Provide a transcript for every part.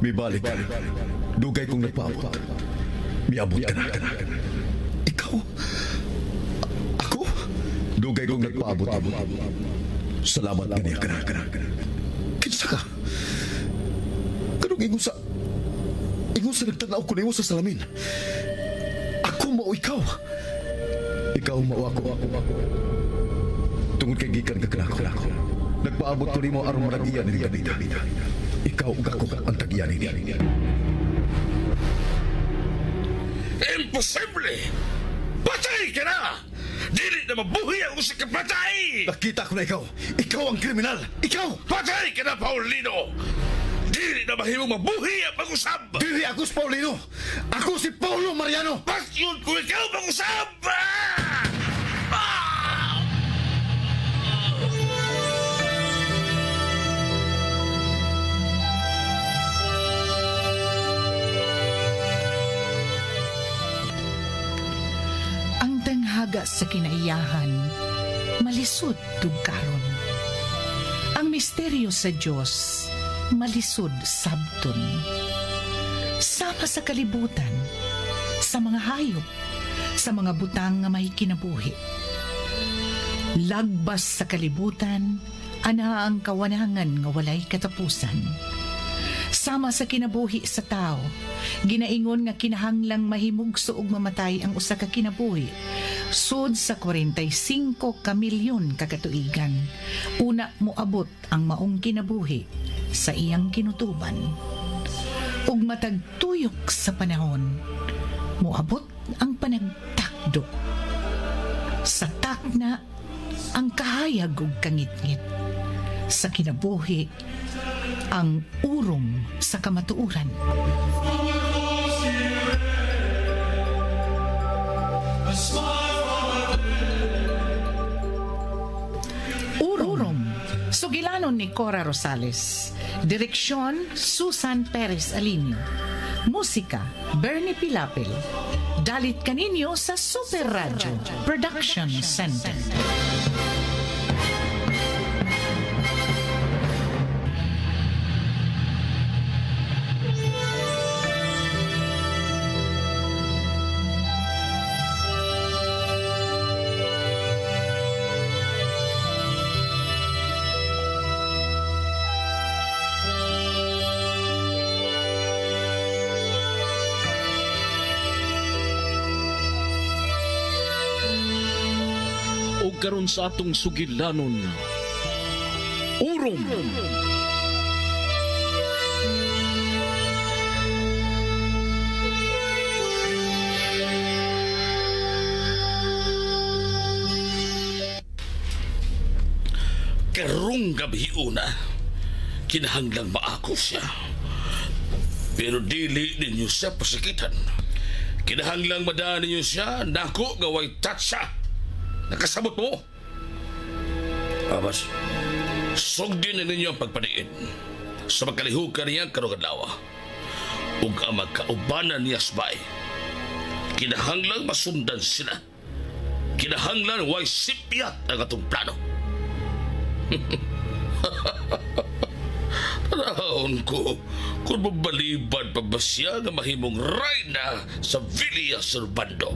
Mibalik ka. Dugay kong nagpaabot. Miabot ka na. Ikaw? Ako? Dugay kong nagpaabot. Salamat ganiya ka na. Kinsa ka? Kanong ingon sa nagtanaw ko na sa salamin. Ako mao ikaw. Ikaw mao ako. Tungod kay gikan ka kanako. Nagpaabot ko nimo aron marag-iya ni Gabita. Ikaw ug ako ang tag-iya niya. Imposible! Patay ka na! Dili na mabuhi ang usa ka patay! Nakita ko na ikaw. Ikaw ang kriminal. Ikaw! Patay ka na, Paulino! Dili na mahimong mabuhi ang pag-usab! Dili ako si Paulino. Ako si Paulo Mariano. Pasyon ko ikaw pag-usab! Haga sa kinaiyahan, malisod tugkaron. Ang misteryo sa Diyos, malisod sabton. Sama sa kalibutan, sa mga hayop, sa mga butang nga may kinabuhi. Lagbas sa kalibutan, ana ang kawanangan nga walay katapusan. Sama sa kinabuhi sa tao, ginaingon nga kinahanglang mahimugso ug mamatay ang usa ka kinabuhi. Sud sa 45 ka milyon kakatuigan, una moabot ang maong kinabuhi sa iyang kinutuban. Ug matag tuyok sa panahon, moabot ang panagtakdo. Sa takna ang kahayag ug kangitngit. Sa kinabuhi ang urong sa kamatuuran. Urong, sugilanon ni Cora Rosales. Direksyon, Susan Perez Alinio. Musika, Bernie Pilapil. Dalit kaninyo sa Super Radio Production Center. Karon sa atong sugilanon, urong. Karong gabi una, kinahanglang maako siya. Pero dili ninyo siya pasikitan. Kinahanglang madaan ninyo siya, nako gaway tatsa. Nakasabot mo? Amas, sugdin na ninyo ang pagpadiin sa magkalihukan niya karong adlaw. Ug ang magkaubanan niya sabay. Kinahanglang masundan sila. Kinahanglan way sipyat ang atong plano. Tanahon ko kung mabalibad pa ba siya na mahimong reyna sa Villa Sorbando.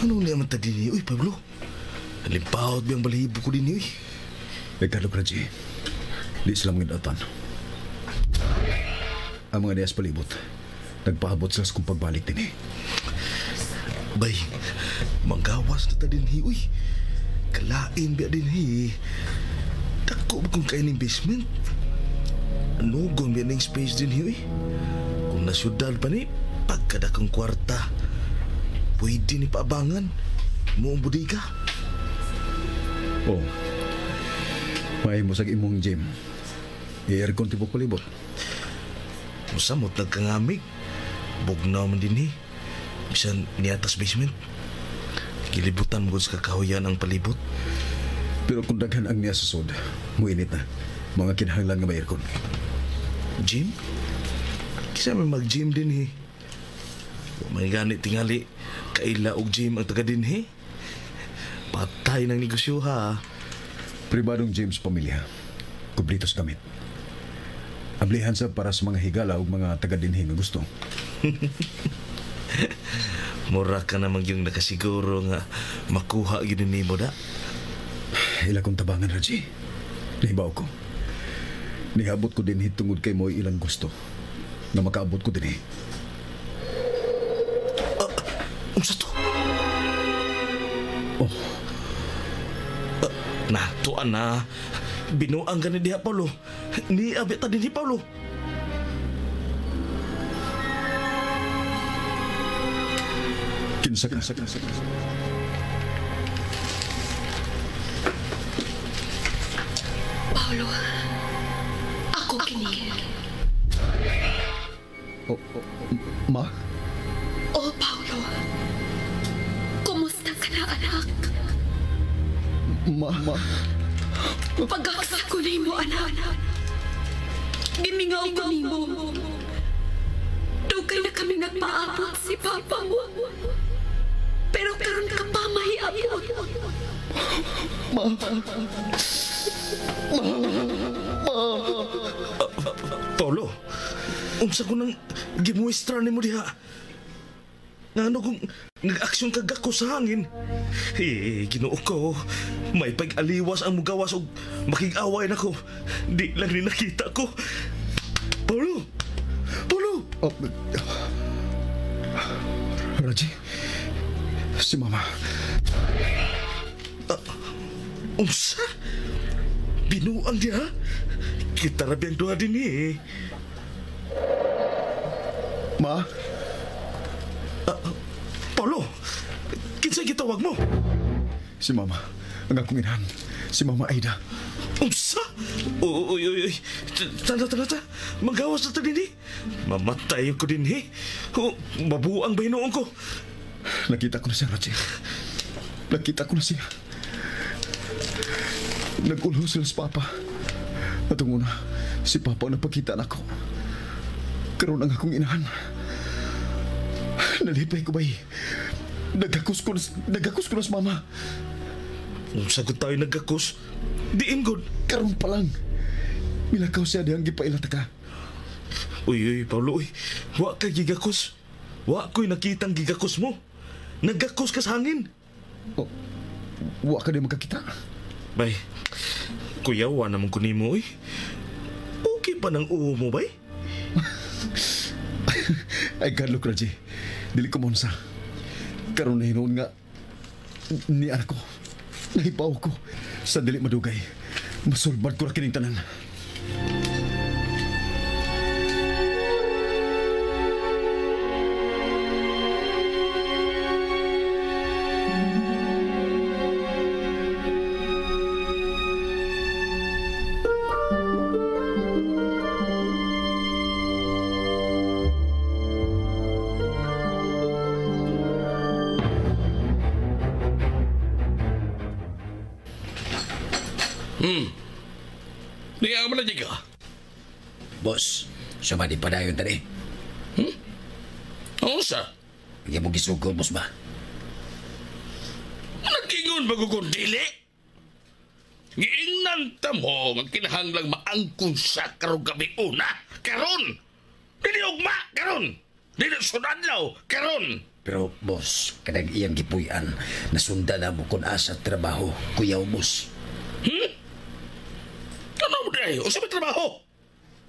Ano naman ta din uy, Pablo? Nalimpahot biyang balahibo ko din uy. Ricardo Praji, di sila mangidatan. Ang mga niyas palibot, nagpaabot sila sa kong pagbalik din Bay, manggawas na ta din uy. Kalain biya din Dako ba kung kain investment? Anugon biya ng space din uy. Kung nasyudal pa ni, pagkadakang kwarta, pwede ni paabangan mo ang bodega. Oh, May mo sa imong gym. I-aircon tibok palibot. Musamot nagkangamig. Bugnaw man din Bisan niatas basement. Kilibutan mo sa kakahuyan ang palibot. Pero kung daghan ang niya susod, muinit na. Mga kinahanglan nga may aircon. Gym? Kisa may mag-gym din May ganit tingali. Kaila og gym ang taga din Patay ng negosyo ha. Pribadong James pamilya. Kublitos gamit. Ablihan sa para sa mga higala o mga taga-dinhi nga gusto. Mura ka namang yung nakasiguro nga makuha yun ni mo da. Ila kong tabangan, Raji. Nahibaw ko. Nihabot ko din tungod kay mo ilang gusto. Na makaabot ko din Unsa to? Oh, Natuan na. Binuang ka ni diha, Paulo. Ni abit ta din ni Paulo. kinsa ka. Paulo, ako kini. Ma? Oh, Paulo. Kumusta ka na, anak? Ma? Pag-asa ko na mo, anak. Gimingaw ko ni mo. Dugay na kami nagpaabot si Papa mo. Pero karon ka pa mahiabot. Paulo, unsa ko nang gimuestra ni mo diha? Nga ano kung nag-aksyon ka gako sa hangin? Ginoo ko. May pag-aliwas ang mugawas o makig-away na ko. Di lang ni nakita ko. Paulo! Oh, Raji, si Mama. Unsa? Binuang dia? Kita rabi ang duha din Ma? Paulo! Kinsa'y gitawag mo? Si Mama. Ang akong inahan. Si Mama Aida. Unsa? Uy. Tanda. Magawas na ta din Mamatay ko din mabuang ba hinuon ko? Nakita ko na siya, Raji. Nakita ko na siya. Nag-ulho sila sa Papa. At ang una, si Papa ang napakita na ako. Karoon ang akong inahan. Nalipay ko ba'y? Nagakos ko na sa Mama. Unsa ko tayo nagakos? Diin god. Karoon pa lang. Milakaw siya dihang gipailata ka. Uy, Paulo, wa ka gigakos. Wa ko'y nakitang gigakos mo. Nagakos ka sa hangin. Oh, wa ka din makakita. Bay, kuyawa naman ko ni mo, Okay pa ng uho mo, bay? Ay, Carlo, Raji. Dili ko monsa. Karoon na hinoon nga ni anak ko. Nahipaw ko. Sa dili madugay. Masulbad ko ra kining tanan. Di ako na ka. Boss, sumadi pa dayon tadi. Ano sa? Hindi mo gisugod, boss ba? Nagkingon ba ko dili? Giingnan ta mo nga kinahanglang maangkon sa karong gabi una. Karon! Dili ugma! Karon! Dili sunadlaw! Karon! Pero, boss, kanang iyang gipuy-an, nasundan na mo kung asa trabaho, kuyaw, boss. Ano mo dahil? O sa may trabaho?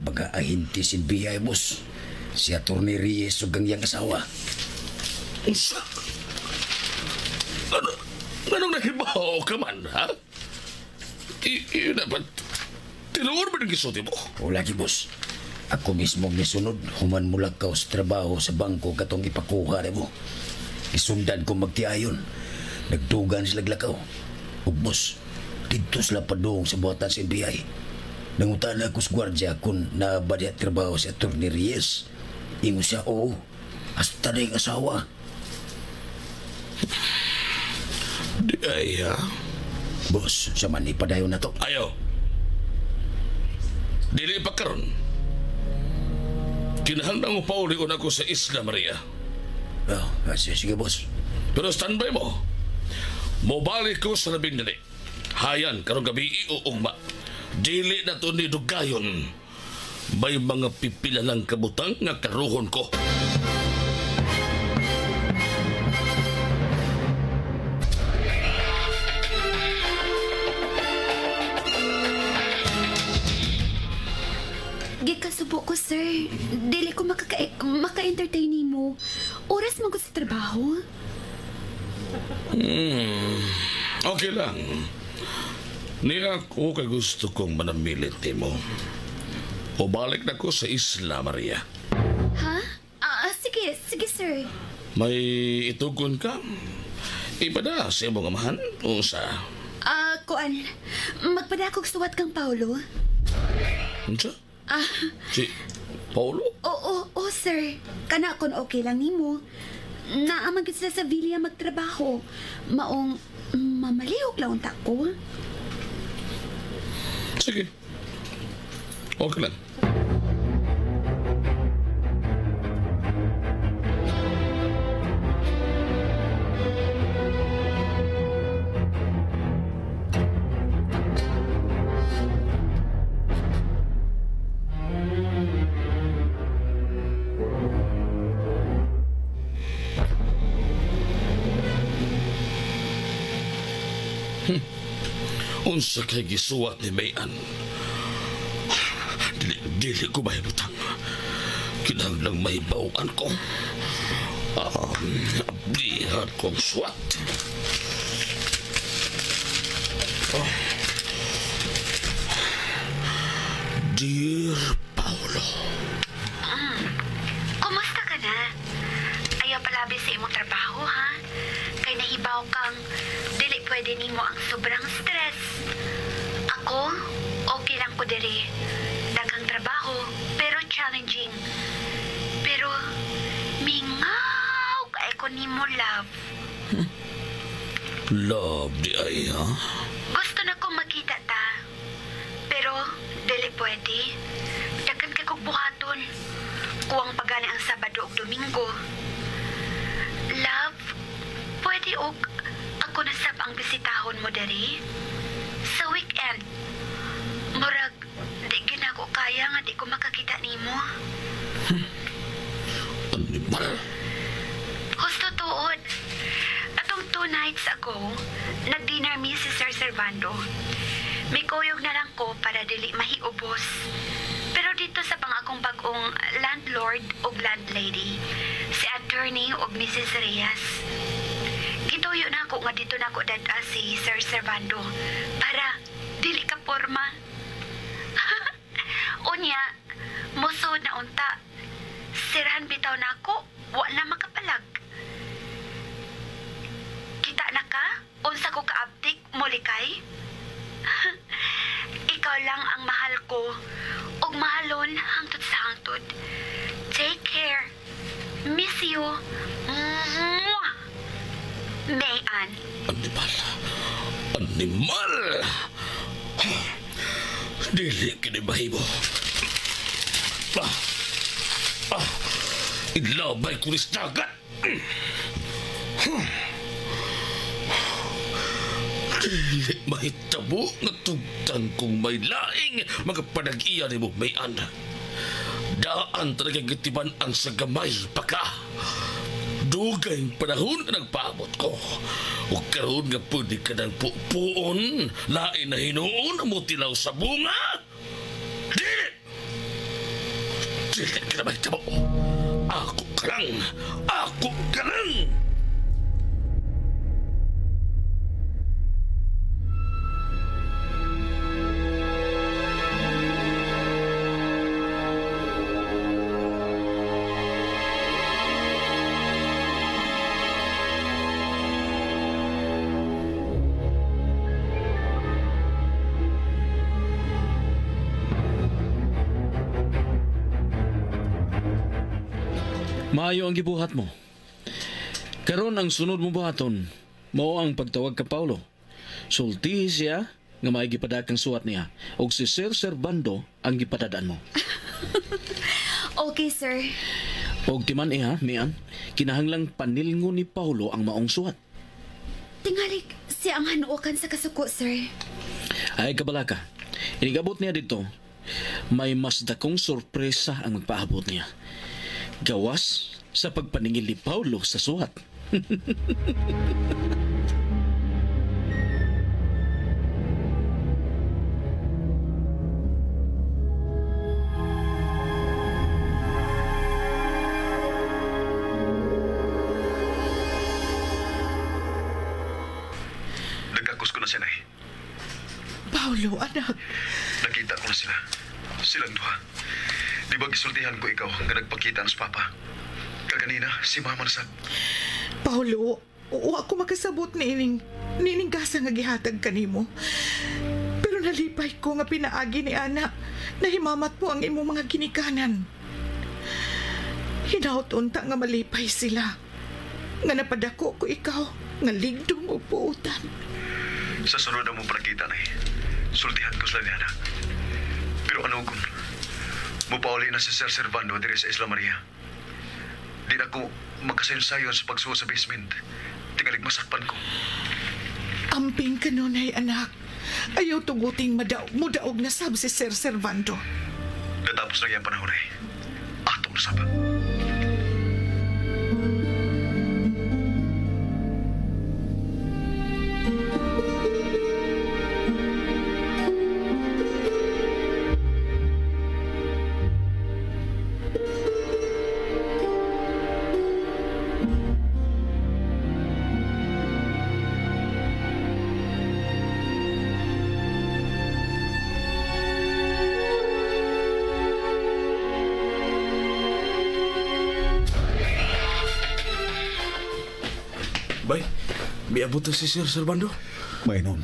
Baga ahinti sin biyay, boss. Si Atty. Reyes ug ang iyang asawa. Unsa? Anong nahibaw ka man, ha? Iyon dapat. Tinuor ba ng gisulti mo? O lagi, boss. Ako mismo misunod, human mula ka sa trabaho sa bangko katong ipakuha na mo. Isundan ko magtiayon. Nagtugan sila glakaw. O boss, Dito sila padung sa buhatan sa NBI. Nangutan ako sa gwardya kung nabadya trabaho si Atty. Reyes. Ingo siya, oo. Hasta na yung asawa. Di ay, ha? Boss, sa man ipadayon na to. Ayaw. Dili pa karon. Kinahanglan mo paulion ako sa Isla Maria. Oh, sige, boss. Pero standby mo. Mobalik ko sa labing dali. Hayan, karong gabi o ugma. Dili na to ni dugayon. May mga pipilalang kabutang nga karuhon ko. Gikasubo ko, sir. Dili ko maka-entertain mo. Oras mo ko sa trabaho. Okay lang. Niya ako kay gusto kong manamilit mo. O balik na ko sa Isla Maria. Ha? Sige, sir. May itugon ka? Ipada sa imong amahan o sa... Kuan. Magpadakog suwat kang Paulo. Unsa? Si Paulo? Oo, sir. Kana kon okay lang nimo. Naamag sila sa Villa magtrabaho. Maong mamalihog lang unta ko. Sige. Okay lang. Unsa kay gisuwat ni Mayan? Dili ko mahibutang. Kinahanglang mahibawaan ko. Ablihan kong suwat. Dear Paulo. Kumusta ka na? Ayaw palabi sa imong trabaho, ha? Kay nahibaw kang dili pwede nimo ang sobrang stress. Ako, okay lang ko diri. Daghang trabaho, pero challenging. Pero, mingaw kay ko nimo, love. Love di ay, ha? Gusto na kong makita ta. Pero, dili pwede. Daghan kay kog buhaton. Kuwang pagani ang Sabado ug Domingo. Love, pwede og ako na sab ang bisitahon mo diri sa weekend. Murag, di ginako kaya nga di ko makakita nimo. Animal. Gusto tuod. Atong 2 nights ago, nag-dinner mi si Sir Servando. May kuyog na lang ko para dili mahiubos. Pero dito sa pangakong bagong landlord o landlady, si attorney o Mrs. Reyes. Gituyo na ako nga dito na ako dada si Sir Servando para dili ka porma. Unya, musod na unta. Sirahan bitaw na ako, wa na makapalag. Kita na ka? Unsa ko kaaptik, mulikay? Ikaw lang ang mahal ko ug mahalon hangtod sa hangtod. Take care. Miss you. Mwah! Mayan. Animal. Animal! Dili kini mahimo. Ilabay ko nis dagat. Dili mahitabo nga tugtan kong may laing mga panag-iya ni mo, Mayan. Daan talaga gitiban ang sa gamay pa ka. Dugay panahon na nagpaabot ko. O karoon nga pwede ka ng pupuon, lain na hinuon mo tilaw sa bunga. Dili! Dili ka na mahitabo. Ako ka lang! Ako ka lang! Maayo ang gibuhat mo. Karon ang sunod mo buhaton, mao ang pagtawag ka Paulo. Sultihi siya nga may gipadakang suwat niya ug si Sir Servando ang gipadadaan mo. Okay, sir. Og timan iha, Mian, kinahanglang panilngon ni Paulo ang maong suwat. Tingali siya ang hanuokan sa kasuko, sir. Ay kabalaka, inigabot niya dito, may mas dakong sorpresa ang magpaabot niya. Gawas sa pagpaningil ni Paulo sa suwat. Nagkakos ko na siya, Nay. Paulo, anak. Nakita ko na sila. Silang duha. Di ba gisultihan ko ikaw nga nagpakita sa papa? Kaganina, si Mama nasab. Paulo, wa ako makasabot nining gasa nga gihatag kanimo. Pero nalipay ko nga pinaagi ni Ana na himamat mo ang imo mga ginikanan. Hinaut unta nga malipay sila. Nga napadako ko ikaw nga ligdong o puutan. Sa sunod ang mong prakita, Nay. Sultihan ko sila ni Ana. Pero ano kung mupauli na si Sir Servando diri sa Isla Maria. Di na ako makasayon-sayon sa pagsuo sa basement. Tingalig masakpan ko. Amping ka nun ay anak. Ayaw tuguting mudaog na sab si Sir Servando. Natapos na yung panahon ay. Atong nasab. Bay, miabot na si Sir Servando. Mainon,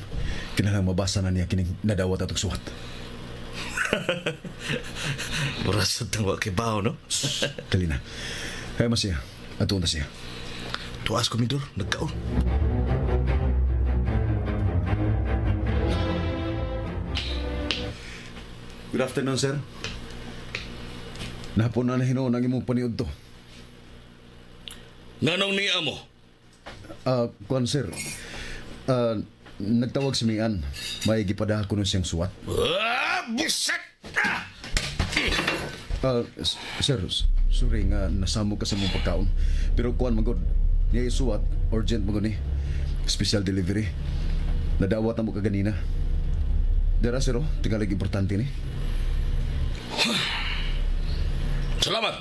kinalang mabasa na niya kining nadawat atong suwat. Murasad ng wakibaw, no? Dali na. Kaya mas siya. Ato na siya. Tuas ko, Midor. Nagkaon. Good afternoon, sir. Nahapon na hinoon ang imong paniud to. Nganong niya mo? Kuan, sir. Nagtawag si Mian. May gipada ko nun siyang suwat. Buset! Sir, sorry nga nasamog ka sa mong pagkaon. Pero kuan magod. Niya isuwat, urgent magod ni. Special delivery. Nadawat na mo kaganina. Dara, sir, tingalig importante ni. Salamat.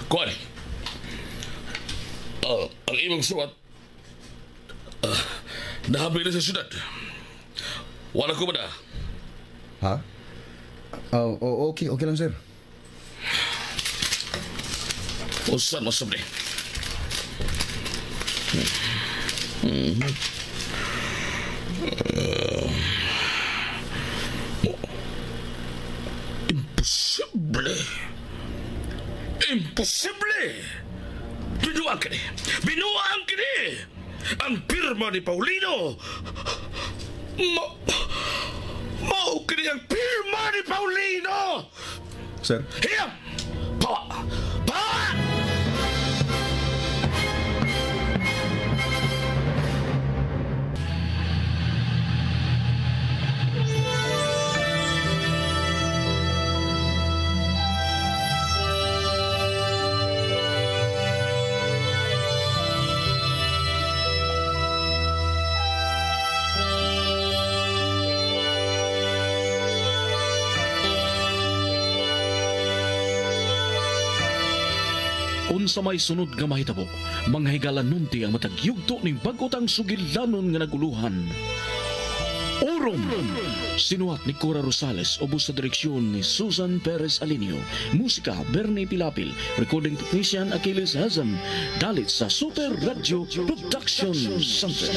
Kuan. Ang imong suwat. Nahabli na sa syudad. Wala ko ba na? Ha? Okay lang, sir. Usan mo sabi. Imposible. Imposible. Binuang ka ni. Binuang ka ni. Ang pirma ni Paulino. Mao ka ni ang pirma ni Paulino. Sir? Hiyam! Pawa! Pawa! Unsa may sunod nga mahitabo, manghigalan nunti ang matagyugto ning bag-otang sugilanon nga naguluhan. Urom! Sinuwat ni Cora Rosales, ubos sa direksyon ni Susan Perez Alinio. Musika, Bernie Pilapil. Recording technician, Achilles Hazam. Dalit sa Super Radio Production Center.